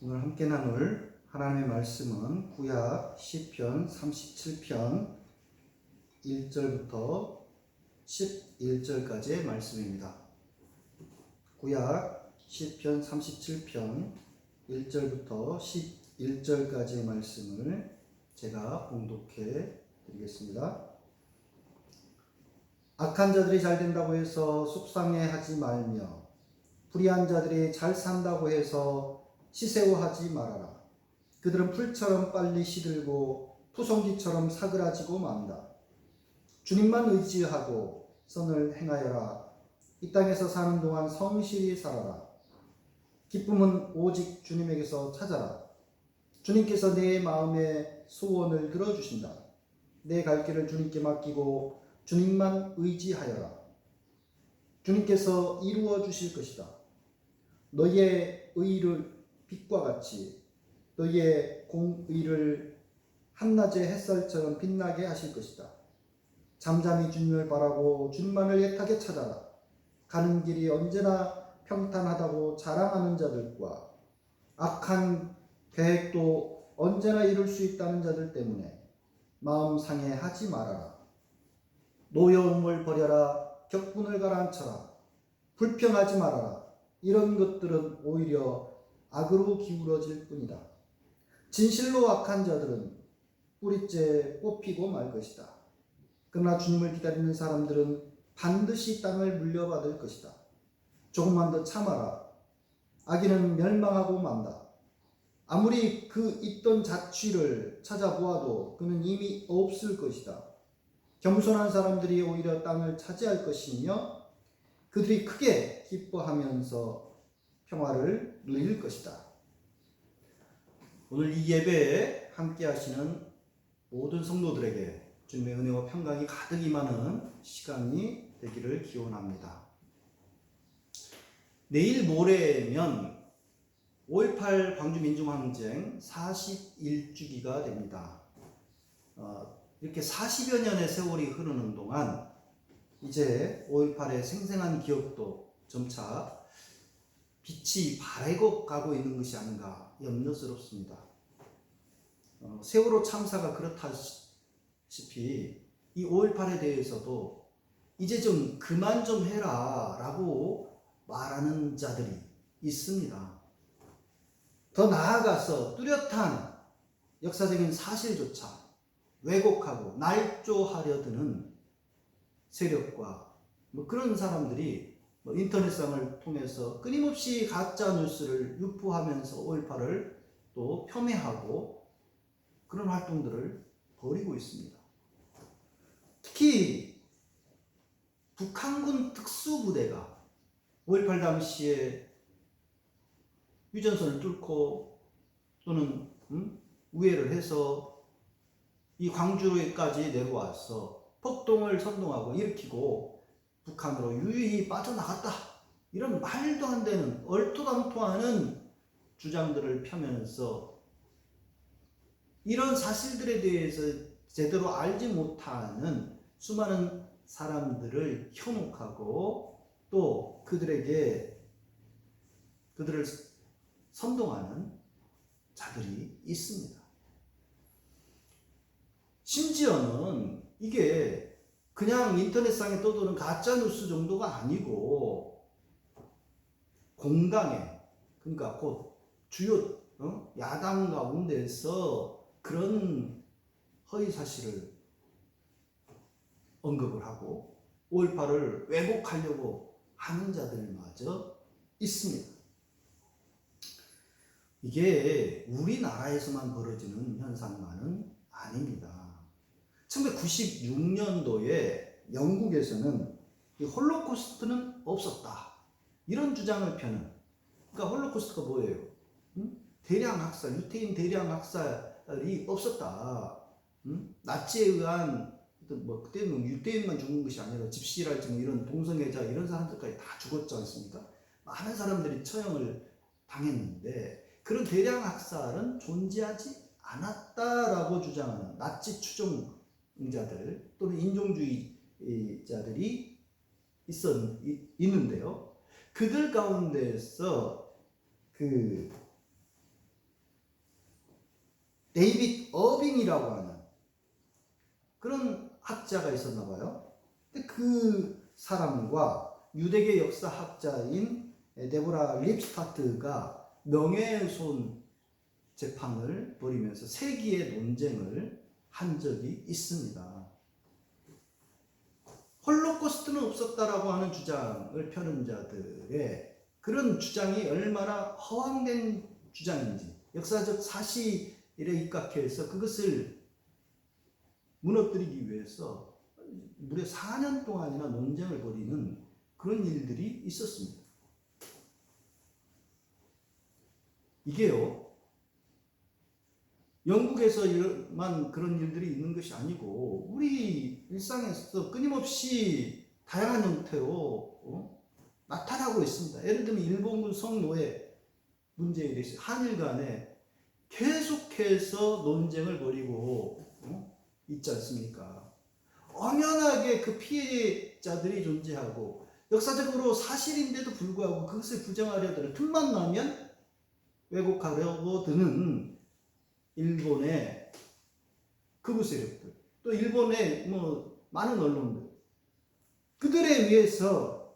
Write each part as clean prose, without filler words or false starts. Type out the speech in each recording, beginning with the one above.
오늘 함께 나눌 하나님의 말씀은 구약 시편 37편 1절부터 11절까지의 말씀입니다. 구약 시편 37편 1절부터 11절까지의 말씀을 제가 봉독해 드리겠습니다. 악한 자들이 잘 된다고 해서 속상해하지 말며 불의한 자들이 잘 산다고 해서 시새워하지 말아라. 그들은 풀처럼 빨리 시들고 푸송기처럼 사그라지고 만다. 주님만 의지하고 선을 행하여라. 이 땅에서 사는 동안 성실히 살아라. 기쁨은 오직 주님에게서 찾아라. 주님께서 내 마음의 소원을 들어주신다. 내 갈 길을 주님께 맡기고 주님만 의지하여라. 주님께서 이루어 주실 것이다. 너희의 의를 빛과 같이 너희의 공의를 한낮의 햇살처럼 빛나게 하실 것이다. 잠잠히 주님을 바라고 주님만을 애타게 찾아라. 가는 길이 언제나 평탄하다고 자랑하는 자들과 악한 계획도 언제나 이룰 수 있다는 자들 때문에 마음 상해하지 말아라. 노여움을 버려라. 격분을 가라앉혀라. 불평하지 말아라. 이런 것들은 오히려 악으로 기울어질 뿐이다. 진실로 악한 자들은 뿌리째 뽑히고 말 것이다. 그러나 주님을 기다리는 사람들은 반드시 땅을 물려받을 것이다. 조금만 더 참아라. 악인은 멸망하고 만다. 아무리 그 있던 자취를 찾아보아도 그는 이미 없을 것이다. 겸손한 사람들이 오히려 땅을 차지할 것이며 그들이 크게 기뻐하면서 평화를 누릴 것이다. 오늘 이 예배에 함께 하시는 모든 성도들에게 주님의 은혜와 평강이 가득 임하는 시간이 되기를 기원합니다. 내일 모레면 5.18 광주민중항쟁 41주기가 됩니다. 이렇게 40여 년의 세월이 흐르는 동안 이제 5.18의 생생한 기억도 점차 빛이 바래고 가고 있는 것이 아닌가 염려스럽습니다. 세월호 참사가 그렇다시피 이 5.18에 대해서도 이제 좀 그만 좀 해라 라고 말하는 자들이 있습니다. 더 나아가서 뚜렷한 역사적인 사실조차 왜곡하고 날조하려 드는 세력과 그런 사람들이 인터넷상을 통해서 끊임없이 가짜 뉴스를 유포하면서 5.18을 또 폄훼하고 그런 활동들을 벌이고 있습니다. 특히 북한군 특수부대가 5.18 당시에 유전선을 뚫고 또는 우회를 해서 이 광주에까지 내려와서 폭동을 선동하고 일으키고 북한으로 유유히 빠져나갔다. 이런 말도 안 되는 얼토당토하는 주장들을 펴면서 이런 사실들에 대해서 제대로 알지 못하는 수많은 사람들을 현혹하고 또 그들을 선동하는 자들이 있습니다. 심지어는 이게 그냥 인터넷상에 떠도는 가짜뉴스 정도가 아니고 공강에 그러니까 곧 주요 야당 가운데서 그런 허위사실을 언급을 하고 5.18을 왜곡하려고 하는 자들마저 있습니다. 이게 우리나라에서만 벌어지는 현상만은 아닙니다. 1996년도에 영국에서는 이 홀로코스트는 없었다. 이런 주장을 펴는. 그러니까 홀로코스트가 뭐예요? 대량 학살, 유태인 대량 학살이 없었다. 나치에 의한 그때는 유태인만 죽은 것이 아니라 집시랄지 이런 동성애자 이런 사람들까지 다 죽었지 않습니까? 많은 사람들이 처형을 당했는데 그런 대량 학살은 존재하지 않았다라고 주장하는 나치 추종자들 또는 인종주의자들이 있는데요. 그들 가운데서 그 데이빗 어빙이라고 하는 그런 학자가 있었나 봐요. 근데 그 사람과 유대계 역사학자인 데보라 립스타트가 명예훼손 재판을 벌이면서 세기의 논쟁을 한 적이 있습니다. 홀로코스트는 없었다라고 하는 주장을 펴는 자들의 그런 주장이 얼마나 허황된 주장인지 역사적 사실에 입각해서 그것을 무너뜨리기 위해서 무려 4년 동안이나 논쟁을 벌이는 그런 일들이 있었습니다. 이게요, 영국에서만 그런 일들이 있는 것이 아니고 우리 일상에서 끊임없이 다양한 형태로 나타나고 있습니다. 예를 들면 일본군 성노예 문제에 대해서 한일 간에 계속해서 논쟁을 벌이고 있지 않습니까? 엄연하게 그 피해자들이 존재하고 역사적으로 사실인데도 불구하고 그것을 부정하려 드는 틈만 나면 왜곡하려고 드는 일본의 극우 세력들, 또 일본의 많은 언론들, 그들에 의해서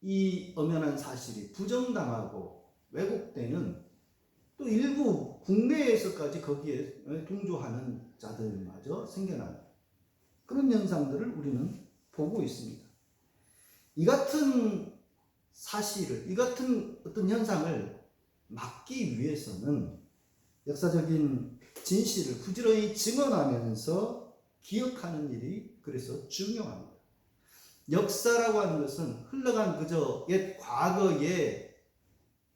이 엄연한 사실이 부정당하고 왜곡되는, 또 일부 국내에서까지 거기에 동조하는 자들마저 생겨나는 그런 현상들을 우리는 보고 있습니다. 이 같은 사실을, 이 같은 어떤 현상을 막기 위해서는 역사적인 진실을 부지런히 증언하면서 기억하는 일이 그래서 중요합니다. 역사라고 하는 것은 흘러간 그저 옛 과거의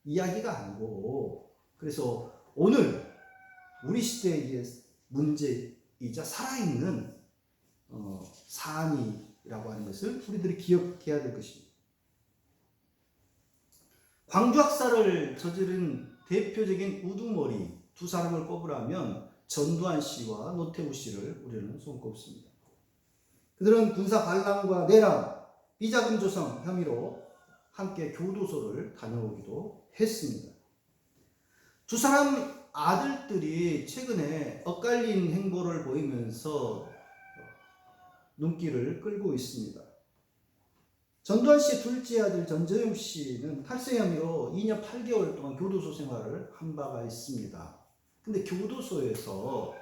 이야기가 아니고, 그래서 오늘 우리 시대의 문제이자 살아있는 사안이라고 하는 것을 우리들이 기억해야 될 것입니다. 광주학살을 저지른 대표적인 우두머리 두 사람을 꼽으라면 전두환 씨와 노태우 씨를 우리는 손꼽습니다. 그들은 군사 반란과 내란, 비자금 조성 혐의로 함께 교도소를 다녀오기도 했습니다. 두 사람 아들들이 최근에 엇갈린 행보를 보이면서 눈길을 끌고 있습니다. 전두환 씨의 둘째 아들 전재용 씨는 탈세 혐의로 2년 8개월 동안 교도소 생활을 한 바가 있습니다. 근데 교도소에서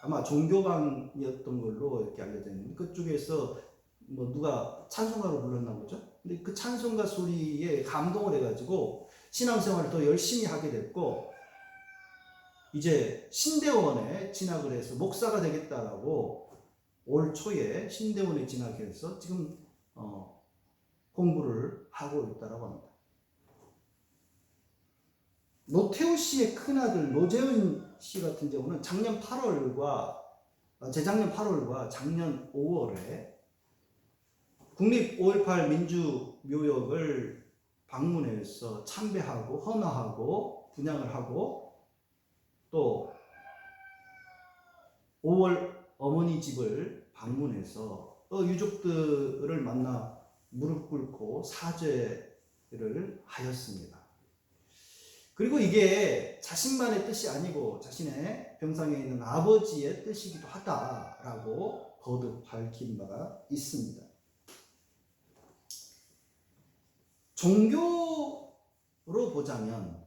아마 종교방이었던 걸로 이렇게 알려져 있는데 그쪽에서 누가 찬송가로 불렀나 보죠. 근데 그 찬송가 소리에 감동을 해가지고 신앙생활을 더 열심히 하게 됐고, 이제 신대원에 진학을 해서 목사가 되겠다라고 올 초에 신대원에 진학해서 지금 공부를 하고 있다고 합니다. 노태우 씨의 큰아들 노재은 씨 같은 경우는 재작년 8월과 작년 5월에 국립 5.18 민주묘역을 방문해서 참배하고 헌화하고 분향을 하고, 또 5월 어머니 집을 방문해서 유족들을 만나 무릎 꿇고 사죄를 하였습니다. 그리고 이게 자신만의 뜻이 아니고 자신의 병상에 있는 아버지의 뜻이기도 하다라고 거듭 밝힌 바가 있습니다. 종교로 보자면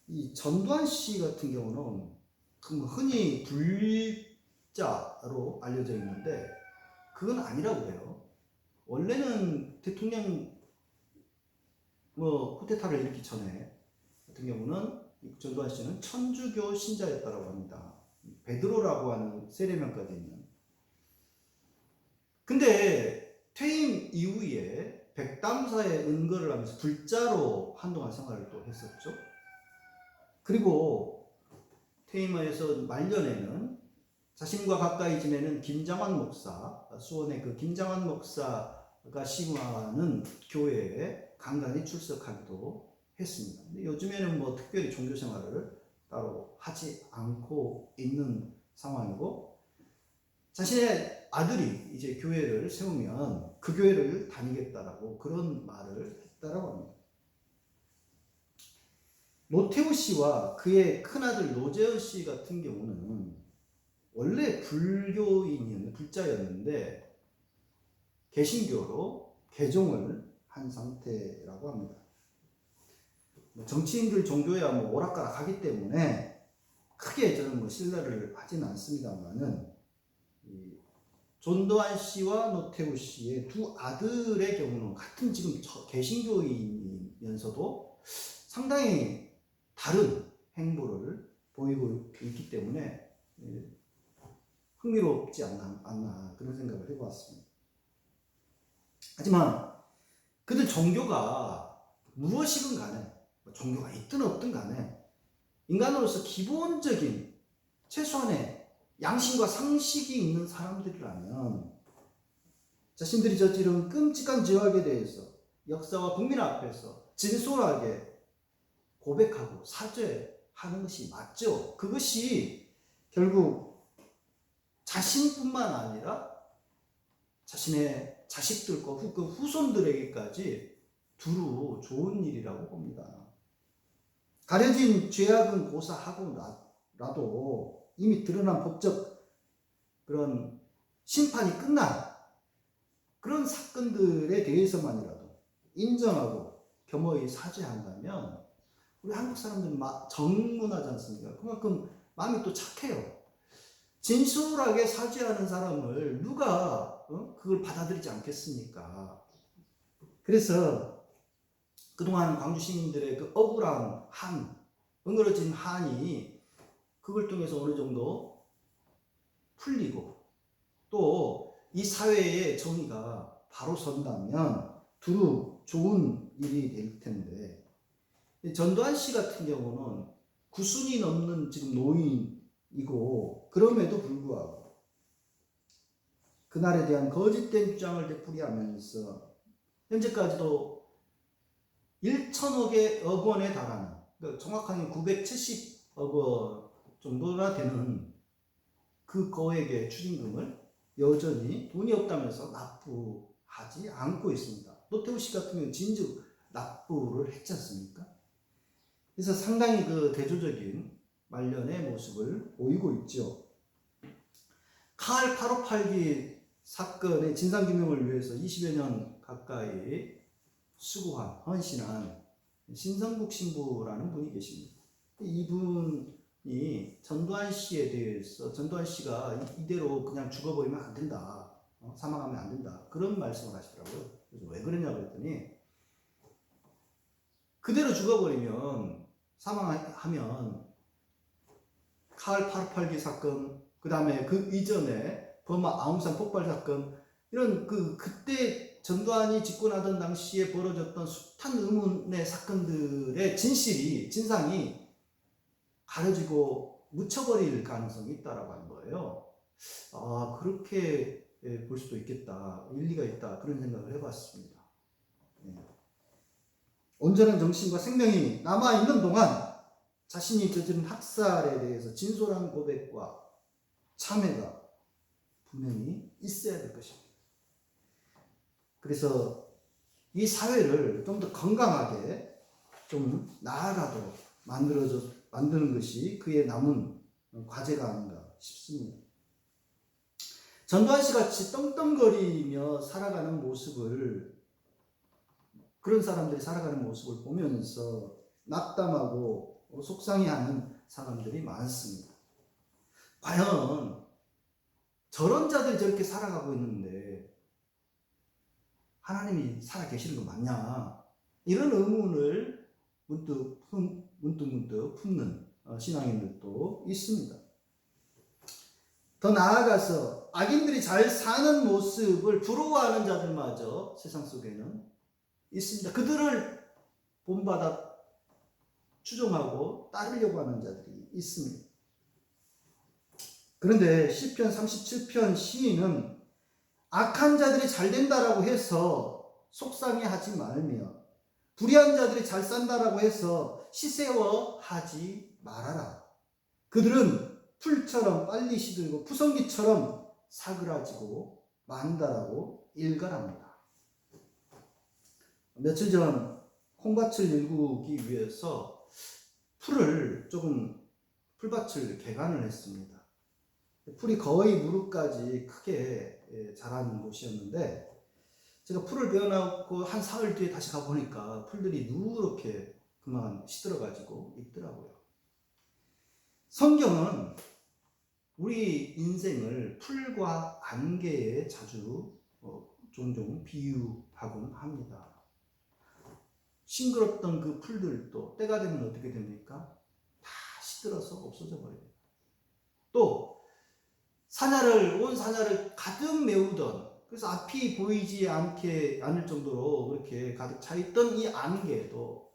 이 전두환 씨 같은 경우는 흔히 불자로 알려져 있는데 그건 아니라고 해요. 원래는 대통령 쿠데타를 일으키기 전에 같은 경우는 전두환 씨는 천주교 신자였다고 합니다. 베드로라고 하는 세례명까지 있는. 근데 퇴임 이후에 백담사에 은거를 하면서 불자로 한동안 생활을 또 했었죠. 그리고 퇴임하여서 말년에는 자신과 가까이 지내는 김장환 목사, 수원의 그 김장환 목사가 심화하는 교회에 간간히 출석하기도 했습니다. 근데 요즘에는 특별히 종교 생활을 따로 하지 않고 있는 상황이고, 자신의 아들이 이제 교회를 세우면 그 교회를 다니겠다라고 그런 말을 했다라고 합니다. 노태우 씨와 그의 큰아들 노재현 씨 같은 경우는 원래 불자였는데 개신교로 개종을 한 상태라고 합니다. 정치인들 종교야 오락가락 하기 때문에 크게 저는 신뢰를 하지는 않습니다만은, 전두환 씨와 노태우 씨의 두 아들의 경우는 같은 지금 개신교이면서도 상당히 다른 행보를 보이고 있기 때문에 흥미롭지 않나 그런 생각을 해보았습니다. 하지만 그들 종교가 무엇이든 간에, 종교가 있든 없든 간에 인간으로서 기본적인 최소한의 양심과 상식이 있는 사람들이라면 자신들이 저지른 끔찍한 죄악에 대해서 역사와 국민 앞에서 진솔하게 고백하고 사죄하는 것이 맞죠. 그것이 결국 자신뿐만 아니라 자신의 자식들과 그 후손들에게까지 두루 좋은 일이라고 봅니다. 가려진 죄악은 고사하고라도 이미 드러난 법적 그런 심판이 끝난 그런 사건들에 대해서만이라도 인정하고 겸허히 사죄한다면 우리 한국 사람들은 정문하지 않습니까? 그만큼 마음이 또 착해요. 진솔하게 사죄하는 사람을 누가 그걸 받아들이지 않겠습니까? 그래서 그동안 광주 시민들의 그 억울한 응어러진 한이 그걸 통해서 어느 정도 풀리고 또 이 사회의 정의가 바로 선다면 두루 좋은 일이 될 텐데, 전두환 씨 같은 경우는 9순이 넘는 지금 노인이고 그럼에도 불구하고 그날에 대한 거짓된 주장을 되풀이하면서 현재까지도 1천억 원에 달하는, 그러니까 정확하게 970억 원 정도나 되는 그 거액의 추징금을 여전히 돈이 없다면서 납부하지 않고 있습니다. 노태우 씨 같은 경우는 진즉 납부를 했지 않습니까? 그래서 상당히 그 대조적인 말년의 모습을 보이고 있죠. 칼 8582 사건의 진상규명을 위해서 20여 년 가까이 수고한, 헌신한 신성국 신부라는 분이 계십니다. 이분이 전두환 씨에 대해서, 전두환 씨가 이대로 그냥 죽어버리면 안 된다, 사망하면 안 된다, 그런 말씀을 하시더라고요. 그래서 왜 그러냐고 했더니, 그대로 죽어버리면, 사망하면 칼 8582 사건, 그 다음에 그 이전에 버마 아웅산 폭발 사건, 이런 그때 전두환이 집권하던 당시에 벌어졌던 숱한 의문의 사건들의 진상이 가려지고 묻혀버릴 가능성이 있다라고 하는 거예요. 그렇게 볼 수도 있겠다, 일리가 있다, 그런 생각을 해봤습니다. 온전한 정신과 생명이 남아있는 동안 자신이 저지른 학살에 대해서 진솔한 고백과 참회가 분명히 있어야 될 것입니다. 그래서 이 사회를 좀 더 건강하게 좀 나아가도록 만드는 것이 그의 남은 과제가 아닌가 싶습니다. 전두환 씨 같이 떵떵거리며 살아가는 모습을, 그런 사람들이 살아가는 모습을 보면서 낙담하고 속상해하는 사람들이 많습니다. 과연 저런 자들이 저렇게 살아가고 있는데 하나님이 살아계시는 거 맞냐? 이런 의문을 문득 품는 신앙인들도 있습니다. 더 나아가서 악인들이 잘 사는 모습을 부러워하는 자들마저 세상 속에는 있습니다. 그들을 본받아 추종하고 따르려고 하는 자들이 있습니다. 그런데 시편 37편 시인은 악한 자들이 잘 된다라고 해서 속상해하지 말며 불의한 자들이 잘 산다라고 해서 시세워하지 말아라. 그들은 풀처럼 빨리 시들고 푸성기처럼 사그라지고 만다라고 일갈합니다. 며칠 전 콩밭을 일구기 위해서 풀밭을 개간을 했습니다. 풀이 거의 무릎까지 크게 자라는 곳이었는데, 제가 풀을 베어놓고 한 사흘 뒤에 다시 가보니까 풀들이 누렇게 그만 시들어가지고 있더라고요. 성경은 우리 인생을 풀과 안개에 자주 종종 비유하곤 합니다. 싱그럽던 그 풀들도 때가 되면 어떻게 됩니까? 다 시들어서 없어져 버립니다. 또 온 사냐를 가득 메우던, 그래서 앞이 보이지 않을 정도로 그렇게 가득 차 있던 이 안개도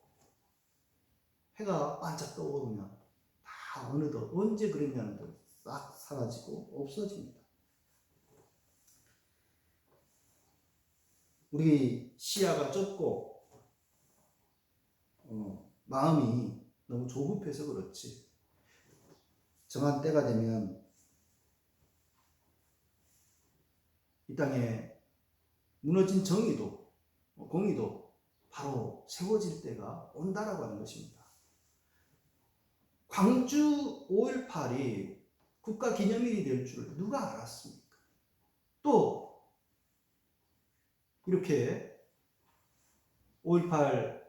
해가 반짝 떠오르면 다 어느덧 언제 그랬냐는 듯 싹 사라지고 없어집니다. 우리 시야가 좁고 마음이 너무 조급해서 그렇지, 정한 때가 되면 이 땅에 무너진 정의도 공의도 바로 세워질 때가 온다라고 하는 것입니다. 광주 5.18이 국가기념일이 될 줄 누가 알았습니까? 또 이렇게 5.18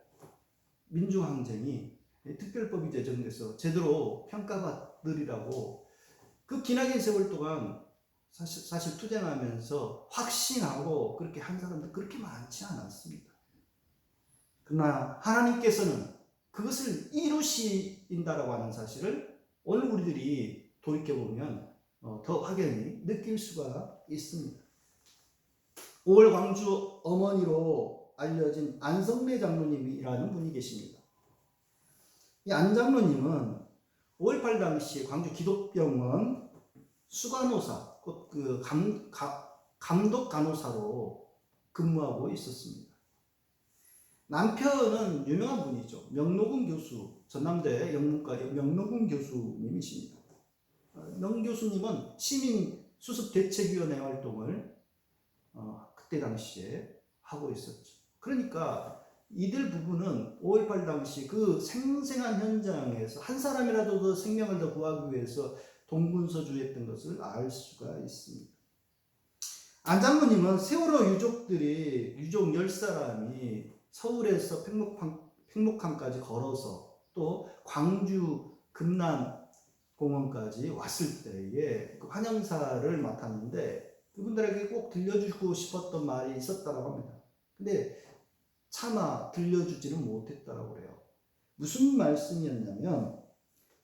민주항쟁이 특별법이 제정돼서 제대로 평가받으리라고 그 기나긴 세월 동안 사실 투쟁하면서 확신하고 그렇게 한 사람도 그렇게 많지 않았습니다. 그러나 하나님께서는 그것을 이루신다라고 하는 사실을 오늘 우리들이 돌이켜보면 더 확연히 느낄 수가 있습니다. 5월 광주 어머니로 알려진 안성래 장로님이라는 분이 계십니다. 이 안 장로님은 5.18 당시 광주 기독병원 수간호사, 곧 감독 간호사로 근무하고 있었습니다. 남편은 유명한 분이죠. 명노근 교수, 전남대 영문과 명노근 교수님이십니다. 명 교수님은 시민수습대책위원회 활동을 그때 당시에 하고 있었죠. 그러니까 이들 부부는 5.18 당시 그 생생한 현장에서 한 사람이라도 더 생명을 더 구하기 위해서 동분서주했던 것을 알 수가 있습니다. 안 장로님은 세월호 유족 10사람이 서울에서 팽목항까지 걸어서 또 광주 금남공원까지 왔을 때에 그 환영사를 맡았는데 그분들에게 꼭 들려주고 싶었던 말이 있었다고 합니다. 근데 차마 들려주지는 못했다고 그래요. 무슨 말씀이었냐면,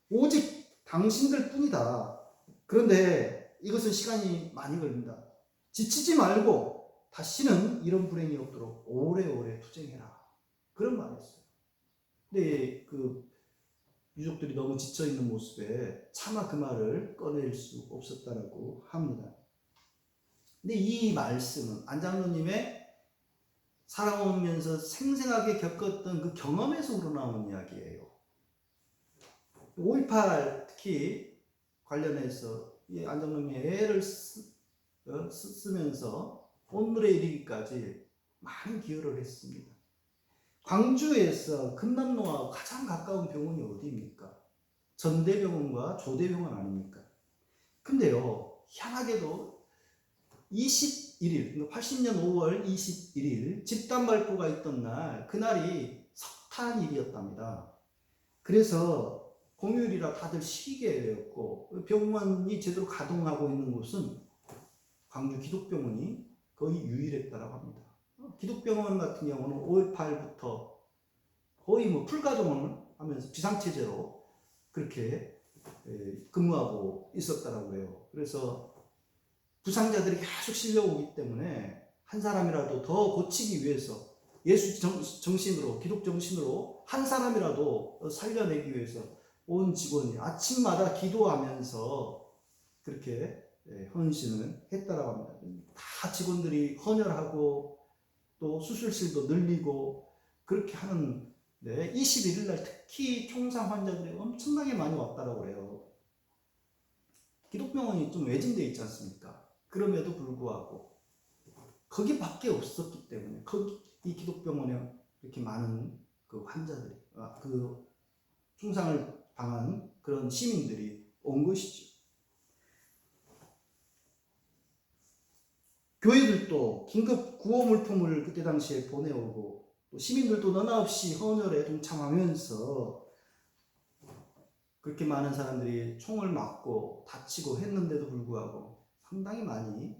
오직 당신들 뿐이다. 그런데 이것은 시간이 많이 걸린다. 지치지 말고 다시는 이런 불행이 없도록 오래오래 투쟁해라. 그런 말이었어요. 근데 그 유족들이 너무 지쳐있는 모습에 차마 그 말을 꺼낼 수 없었다고 합니다. 근데 이 말씀은 안 장로님의 살아오면서 생생하게 겪었던 그 경험에서 우러나온 이야기예요. 5.18 특히 관련해서 이 안 장로님이 애를 쓰면서 오늘에 이르기까지 많은 기여를 했습니다. 광주에서 금남로하고 가장 가까운 병원이 어디입니까? 전대병원과 조대병원 아닙니까? 근데요, 희한하게도 21일, 그러니까 80년 5월 21일 집단 발표가 있던 날, 그날이 석탄일이었답니다. 그래서 공휴일이라 다들 쉬게 되었고 병원이 제대로 가동하고 있는 곳은 광주 기독병원이 거의 유일했다고 합니다. 기독병원 같은 경우는 5.18부터 거의 풀가동을 하면서 비상체제로 그렇게 근무하고 있었다고 해요. 그래서 부상자들이 계속 실려오기 때문에 한 사람이라도 더 고치기 위해서 예수 정신으로, 기독 정신으로 한 사람이라도 살려내기 위해서 온 직원이 아침마다 기도하면서 그렇게 헌신을 했다라고 합니다. 다 직원들이 헌혈하고 또 수술실도 늘리고 그렇게 하는 21일 날 특히 총상 환자들이 엄청나게 많이 왔다라고 해요. 기독병원이 좀 외진데 있지 않습니까? 그럼에도 불구하고 거기밖에 없었기 때문에 이 기독병원에 이렇게 많은 그 환자들이 그 충상을 당한 그런 시민들이 온 것이죠. 교회들도 긴급 구호 물품을 그때 당시에 보내오고 또 시민들도 너나 없이 헌혈에 동참하면서 그렇게 많은 사람들이 총을 맞고 다치고 했는데도 불구하고 상당히 많이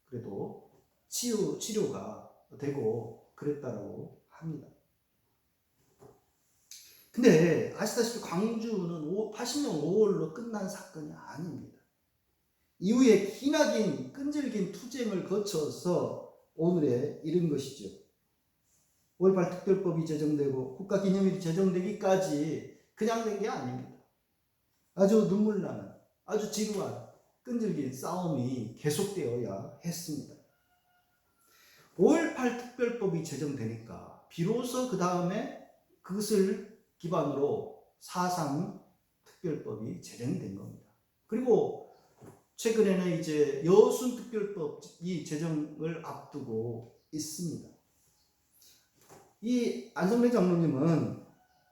그래도 치료가 되고 그랬다라고 합니다. 근데 아시다시피 광주는 80년 5월로 끝난 사건이 아닙니다. 이후에 기나긴 끈질긴 투쟁을 거쳐서 오늘에 이른 것이죠. 5.18 특별법이 제정되고 국가기념일이 제정되기까지 그냥 된 게 아닙니다. 아주 눈물나는 아주 지루한 끈질긴 싸움이 계속되어야 했습니다. 5.18 특별법이 제정되니까 비로소 그 다음에 그것을 기반으로 4.3 특별법이 제정이 된 겁니다. 그리고 최근에는 이제 여순 특별법이 제정을 앞두고 있습니다. 이 안성래 장로님은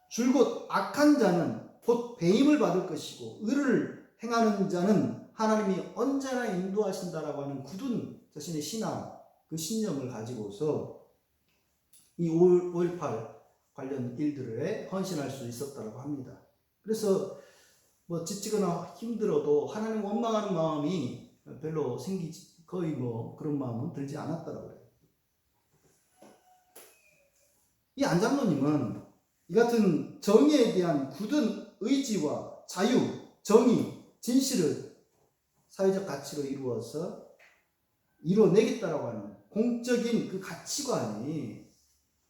줄곧 악한 자는 곧 배임을 받을 것이고 의를 행하는 자는 하나님이 언제나 인도하신다라고 하는 굳은 자신의 신앙, 그 신념을 가지고서 이 5.18 관련 일들에 헌신할 수 있었다고 합니다. 그래서 뭐 지치거나 힘들어도 하나님 원망하는 마음이 별로 거의 그런 마음은 들지 않았다고 해요. 이 안장로님은 이 같은 정의에 대한 굳은 의지와 자유, 정의, 진실을 사회적 가치로 이루어내겠다라고 하는 공적인 그 가치관이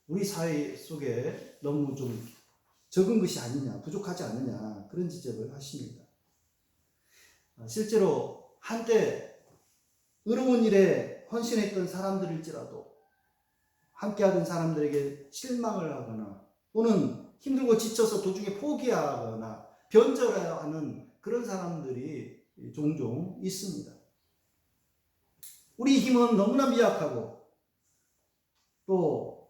우리 사회 속에 너무 좀 적은 것이 아니냐, 부족하지 않느냐, 그런 지적을 하십니다. 실제로 한때 의로운 일에 헌신했던 사람들일지라도 함께하던 사람들에게 실망을 하거나 또는 힘들고 지쳐서 도중에 포기하거나 변절하는 그런 사람들이 종종 있습니다. 우리 힘은 너무나 미약하고 또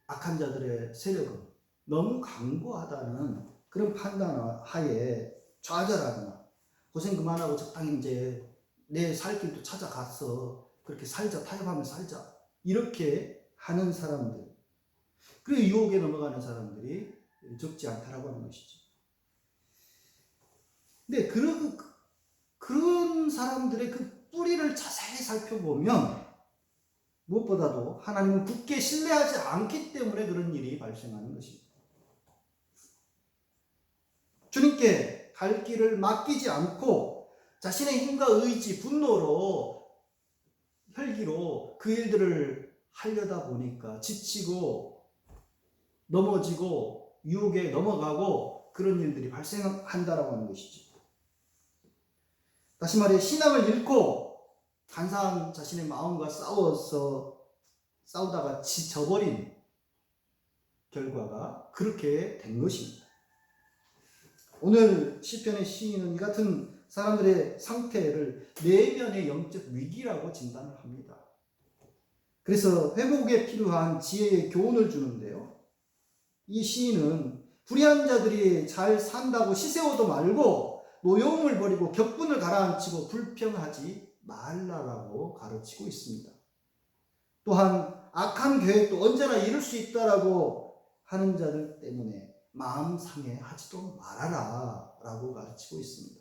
악한 자들의 세력은 너무 강고하다는 그런 판단 하에 좌절하거나 고생 그만하고 적당히 이제 내 살 길도 찾아가서 그렇게 살자, 타협하며 살자 이렇게 하는 사람들, 그리고 유혹에 넘어가는 사람들이 적지 않다라고 하는 것이죠. 근데 그런 사람들의 그 뿌리를 자세히 살펴보면 무엇보다도 하나님을 굳게 신뢰하지 않기 때문에 그런 일이 발생하는 것입니다. 주님께 갈 길을 맡기지 않고 자신의 힘과 의지, 분노로, 혈기로 그 일들을 하려다 보니까 지치고 넘어지고 유혹에 넘어가고 그런 일들이 발생한다라고 하는 것이죠. 다시 말해 신앙을 잃고 간사한 자신의 마음과 싸우다가 지쳐버린 결과가 그렇게 된 것입니다. 오늘 시편의 시인은 이 같은 사람들의 상태를 내면의 영적 위기라고 진단을 합니다. 그래서 회복에 필요한 지혜의 교훈을 주는데요. 이 시인은 불의한 자들이 잘 산다고 시세워도 말고 노여움을 버리고 격분을 가라앉히고 불평하지 말라라고 가르치고 있습니다. 또한 악한 계획도 언제나 이룰 수 있다라고 하는 자들 때문에 마음 상해하지도 말아라 라고 가르치고 있습니다.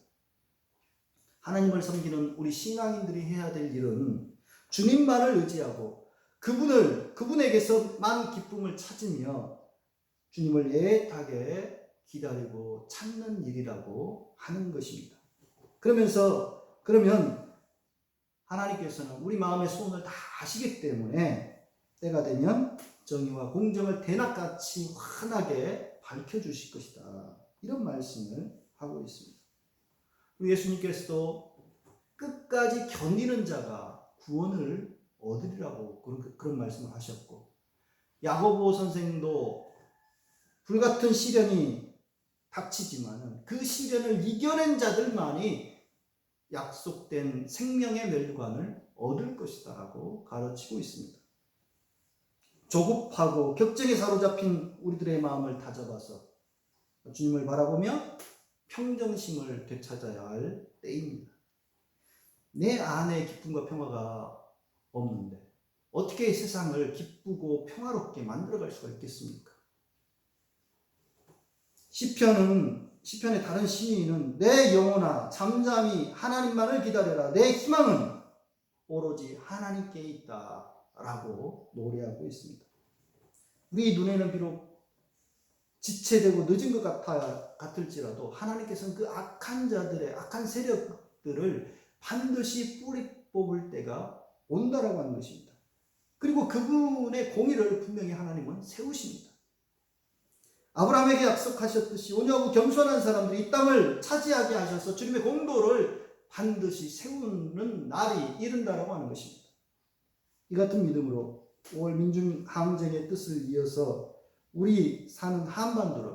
하나님을 섬기는 우리 신앙인들이 해야 될 일은 주님만을 의지하고 그분에게서만 기쁨을 찾으며 주님을 애타게 기다리고 찾는 일이라고 하는 것입니다. 그러면 하나님께서는 우리 마음의 소원을 다 아시기 때문에 때가 되면 정의와 공정을 대낮같이 환하게 밝혀주실 것이다. 이런 말씀을 하고 있습니다. 예수님께서도 끝까지 견디는 자가 구원을 얻으리라고 그런 말씀을 하셨고, 야고보 선생도 불같은 시련이 닥치지만 그 시련을 이겨낸 자들만이 약속된 생명의 멸관을 얻을 것이다 라고 가르치고 있습니다. 조급하고 격정에 사로잡힌 우리들의 마음을 다잡아서 주님을 바라보며 평정심을 되찾아야 할 때입니다. 내 안에 기쁨과 평화가 없는데 어떻게 세상을 기쁘고 평화롭게 만들어갈 수가 있겠습니까? 시편의 다른 시인은 내 영혼아 잠잠히 하나님만을 기다려라. 내 희망은 오로지 하나님께 있다 라고 노래하고 있습니다. 우리 눈에는 비록 지체되고 늦은 것 같을지라도 하나님께서는 그 악한 자들의 악한 세력들을 반드시 뿌리 뽑을 때가 온다라고 하는 것입니다. 그리고 그분의 공의를 분명히 하나님은 세우십니다. 아브라함에게 약속하셨듯이 온유하고 겸손한 사람들이 이 땅을 차지하게 하셔서 주님의 공도를 반드시 세우는 날이 이른다라고 하는 것입니다. 이 같은 믿음으로 5월 민중항쟁의 뜻을 이어서 우리 사는 한반도를